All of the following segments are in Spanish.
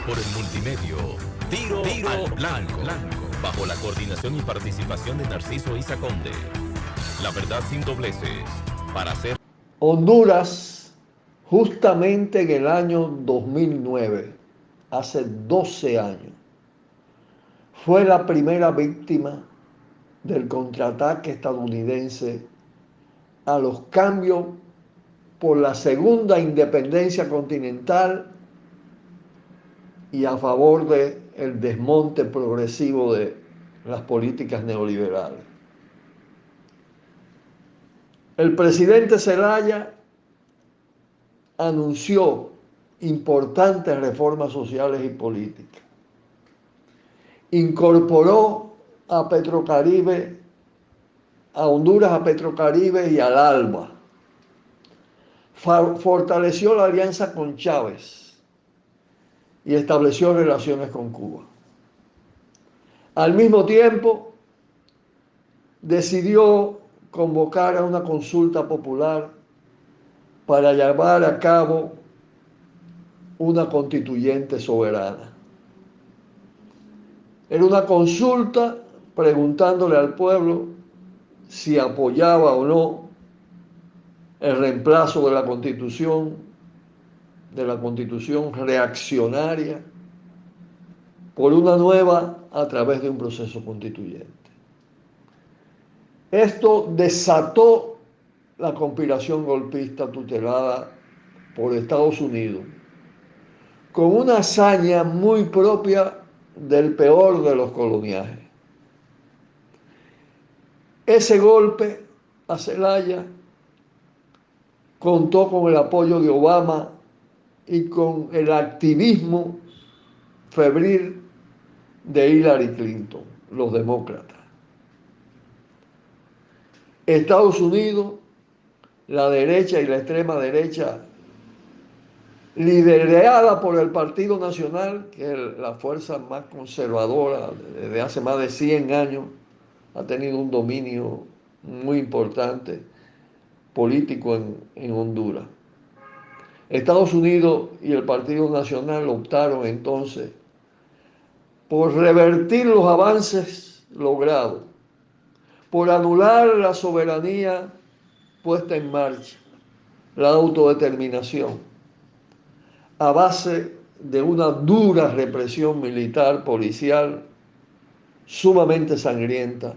Por el multimedio, Tiro al Blanco, bajo la coordinación y participación de Narciso Isa Conde. La verdad sin dobleces, para hacer... Honduras, justamente en el año 2009, hace 12 años, fue la primera víctima del contraataque estadounidense a los cambios por la segunda independencia continental y a favor del desmonte progresivo de las políticas neoliberales. El presidente Zelaya anunció importantes reformas sociales y políticas. Incorporó a Petrocaribe, a Honduras, a Petrocaribe y al ALBA. Fortaleció la alianza con Chávez y estableció relaciones con Cuba. Al mismo tiempo, decidió convocar a una consulta popular para llevar a cabo una constituyente soberana. Era una consulta preguntándole al pueblo si apoyaba o no el reemplazo de la constitución reaccionaria, por una nueva a través de un proceso constituyente. Esto desató la conspiración golpista tutelada por Estados Unidos, con una hazaña muy propia del peor de los coloniajes. Ese golpe a Zelaya contó con el apoyo de Obama y con el activismo febril de Hillary Clinton, los demócratas. Estados Unidos, la derecha y la extrema derecha, liderada por el Partido Nacional, que es la fuerza más conservadora desde hace más de 100 años, ha tenido un dominio muy importante político en Honduras. Estados Unidos y el Partido Nacional optaron entonces por revertir los avances logrados, por anular la soberanía puesta en marcha, la autodeterminación, a base de una dura represión militar, policial, sumamente sangrienta,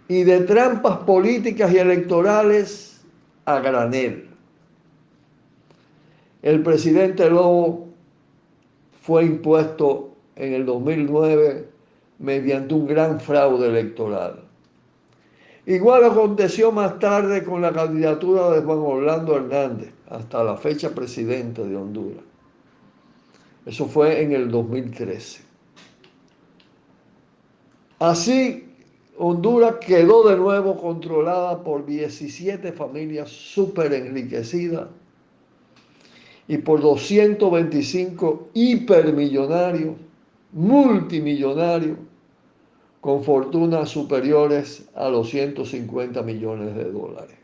y de trampas políticas y electorales a granel. El presidente Lobo fue impuesto en el 2009 mediante un gran fraude electoral. Igual aconteció más tarde con la candidatura de Juan Orlando Hernández, hasta la fecha presidente de Honduras. Eso fue en el 2013. Así, Honduras quedó de nuevo controlada por 17 familias súper enriquecidas y por 225 hipermillonarios, multimillonarios, con fortunas superiores a los 150 millones de dólares.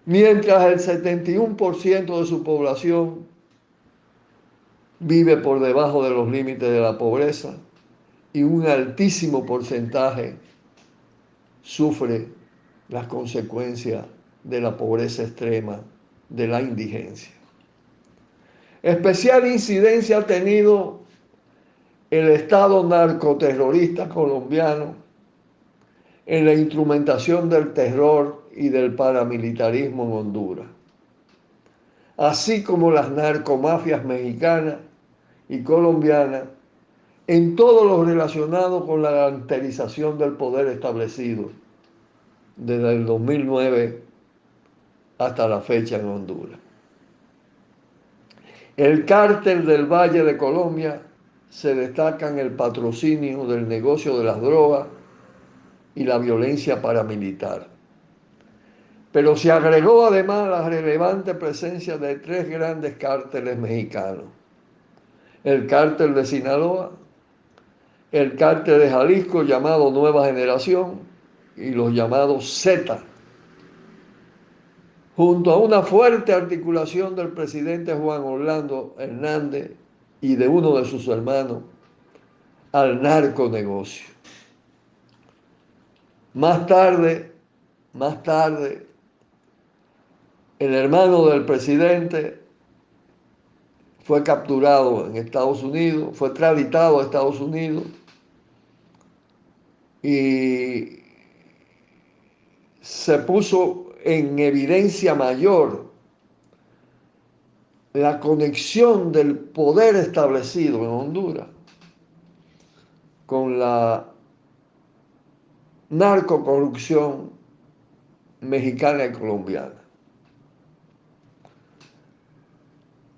Mientras el 71% de su población vive por debajo de los límites de la pobreza y un altísimo porcentaje sufre las consecuencias de la pobreza extrema, de la indigencia. Especial incidencia ha tenido el Estado narcoterrorista colombiano en la instrumentación del terror y del paramilitarismo en Honduras, así como las narcomafias mexicanas y colombianas en todo lo relacionado con la gangterización del poder establecido desde el 2009 hasta la fecha en Honduras. El cártel del Valle de Colombia se destaca en el patrocinio del negocio de las drogas y la violencia paramilitar. Pero se agregó además la relevante presencia de 3 grandes cárteles mexicanos: el cártel de Sinaloa, el cártel de Jalisco llamado Nueva Generación y los llamados Zetas. junto a una fuerte articulación del presidente Juan Orlando Hernández y de uno de sus hermanos, al narconegocio. Más tarde, más tarde, el hermano del presidente fue capturado en Estados Unidos, fue extraditado a Estados Unidos y se puso en evidencia mayor la conexión del poder establecido en Honduras con la narcocorrupción mexicana y colombiana.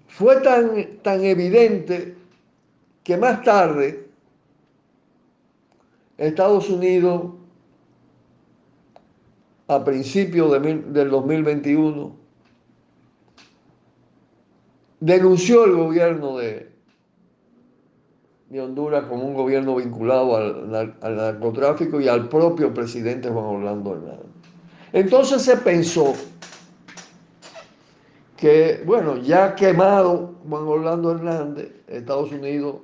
Fue tan evidente que más tarde Estados Unidos, a principios del 2021, denunció el gobierno de Honduras como un gobierno vinculado al narcotráfico y al propio presidente Juan Orlando Hernández. Entonces se pensó que, bueno, ya quemado Juan Orlando Hernández, Estados Unidos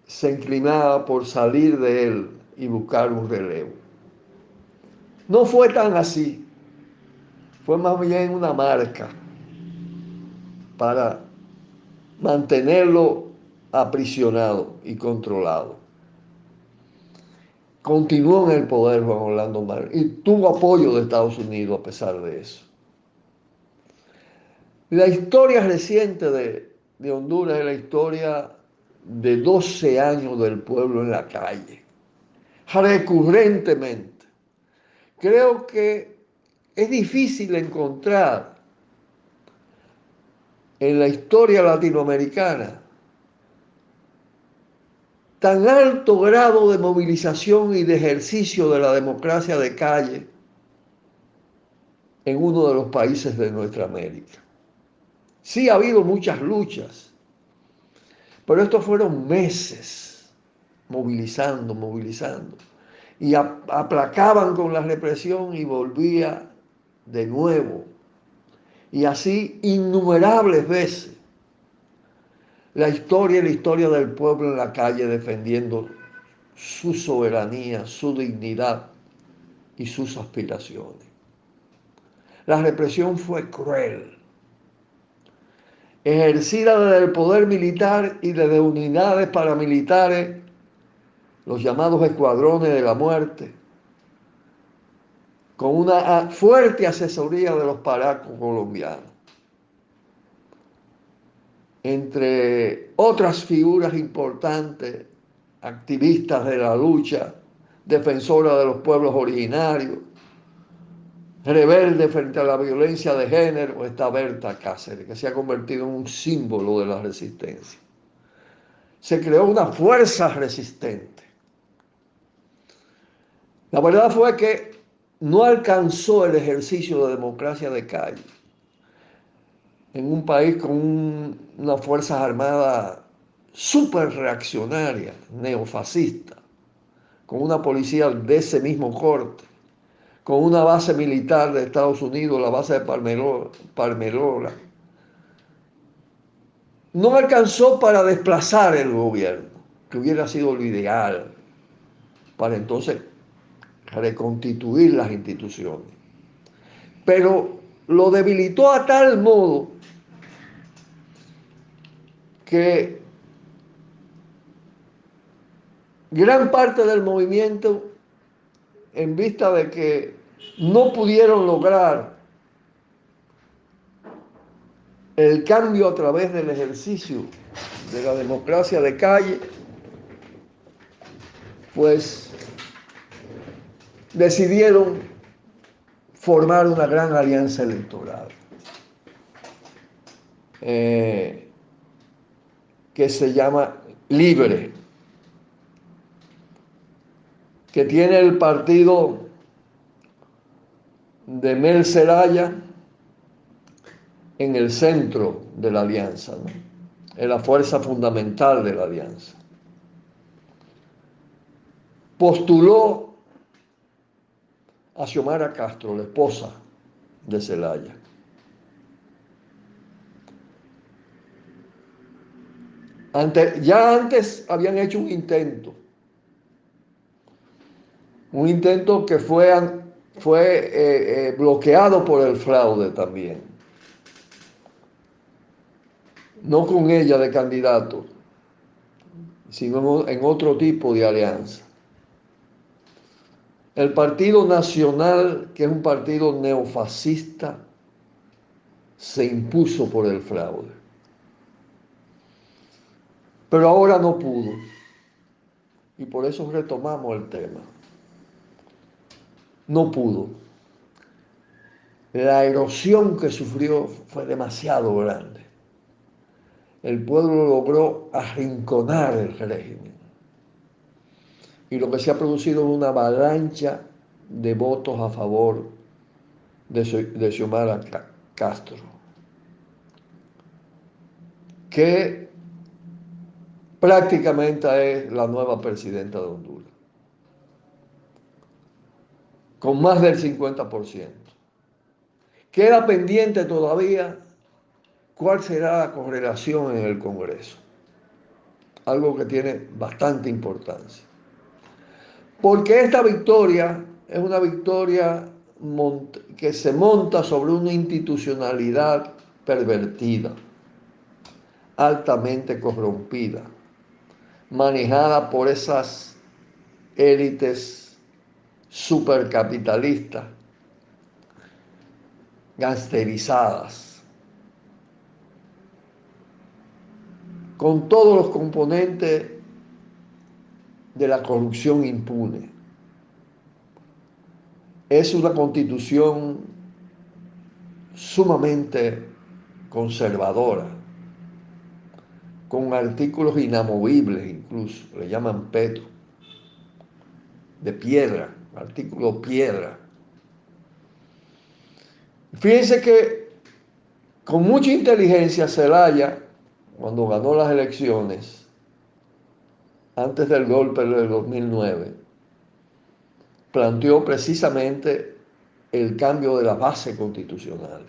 se inclinaba por salir de él y buscar un relevo. No fue tan así, fue más bien una marca para mantenerlo aprisionado y controlado. Continuó en el poder Juan Orlando Hernández y tuvo apoyo de Estados Unidos a pesar de eso. La historia reciente de Honduras es la historia de 12 años del pueblo en la calle, recurrentemente. Creo que es difícil encontrar en la historia latinoamericana tan alto grado de movilización y de ejercicio de la democracia de calle en uno de los países de nuestra América. Sí ha habido muchas luchas, pero estos fueron meses movilizando, y aplacaban con la represión y volvía de nuevo. Y así innumerables veces la historia del pueblo en la calle defendiendo su soberanía, su dignidad y sus aspiraciones. La represión fue cruel, ejercida desde el poder militar y desde unidades paramilitares, los llamados escuadrones de la muerte, con una fuerte asesoría de los paracos colombianos. Entre otras figuras importantes, activistas de la lucha, defensoras de los pueblos originarios, rebelde frente a la violencia de género, está Berta Cáceres, que se ha convertido en un símbolo de la resistencia. Se creó una fuerza resistente. La verdad fue que no alcanzó el ejercicio de democracia de calle en un país con unas fuerzas armadas súper reaccionarias, neofascistas, con una policía de ese mismo corte, con una base militar de Estados Unidos, la base de Palmerola. No alcanzó para desplazar el gobierno, que hubiera sido lo ideal, para entonces reconstituir las instituciones. Pero lo debilitó a tal modo que gran parte del movimiento, en vista de que no pudieron lograr el cambio a través del ejercicio de la democracia de calle, pues decidieron formar una gran alianza electoral que se llama Libre, que tiene el partido de Mel Zelaya en el centro de la alianza, ¿no? Es la fuerza fundamental de la alianza. Postuló a Xiomara Castro, la esposa de Zelaya. Ya antes habían hecho un intento que fue bloqueado por el fraude también. No con ella de candidato, sino en otro tipo de alianza. El Partido Nacional, que es un partido neofascista, se impuso por el fraude. Pero ahora no pudo. Y por eso retomamos el tema. No pudo. La erosión que sufrió fue demasiado grande. El pueblo logró arrinconar el régimen. Y lo que se ha producido es una avalancha de votos a favor de Xiomara Castro, que prácticamente es la nueva presidenta de Honduras, con más del 50%. Queda pendiente todavía cuál será la correlación en el Congreso, algo que tiene bastante importancia. Porque esta victoria es una victoria que se monta sobre una institucionalidad pervertida, altamente corrompida, manejada por esas élites supercapitalistas, gangsterizadas, con todos los componentes de la corrupción impune. Es una constitución sumamente conservadora, con artículos inamovibles incluso, le llaman peto, de piedra, artículo piedra. Fíjense que con mucha inteligencia Zelaya, cuando ganó las elecciones, antes del golpe del 2009, planteó precisamente el cambio de la base constitucional,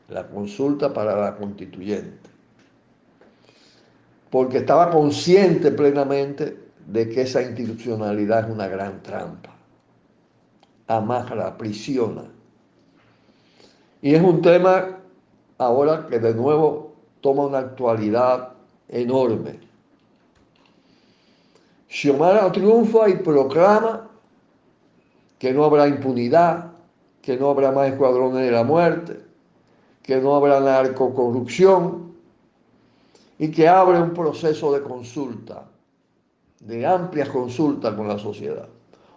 la consulta para la constituyente, porque estaba consciente plenamente de que esa institucionalidad es una gran trampa, amarra, aprisiona. Y es un tema ahora que de nuevo toma una actualidad enorme. Xiomara triunfa y proclama que no habrá impunidad, que no habrá más escuadrones de la muerte, que no habrá narcocorrupción y que abre un proceso de consulta, de amplias consultas con la sociedad.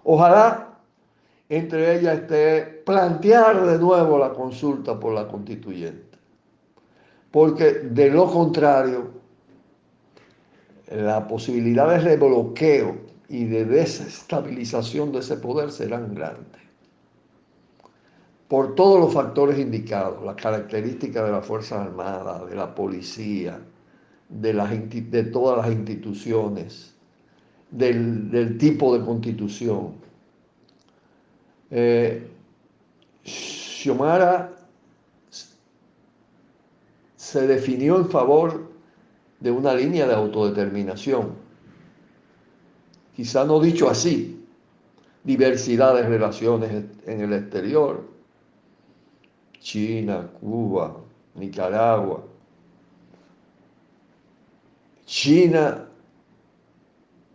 Ojalá entre ellas esté plantear de nuevo la consulta por la constituyente, porque de lo contrario la posibilidad de rebloqueo y de desestabilización de ese poder serán grandes. Por todos los factores indicados, las características de las Fuerzas Armadas, de la policía, de todas las instituciones, del tipo de constitución. Xiomara se definió en favor de una línea de autodeterminación, quizá no dicho así, diversidad de relaciones en el exterior, China, Cuba, Nicaragua, China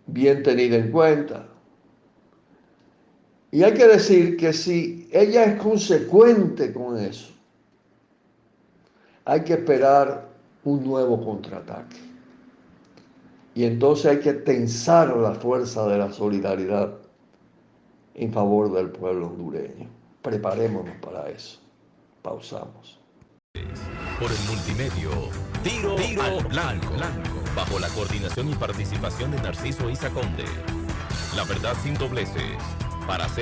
bien tenida en cuenta. Y hay que decir que si ella es consecuente con eso, hay que esperar un nuevo contraataque. Y entonces hay que tensar la fuerza de la solidaridad en favor del pueblo hondureño. Preparémonos para eso. Pausamos. Por el multimedio, Tiro al Blanco, bajo la coordinación y participación de Narciso Isa Conde. La verdad sin dobleces, para hacer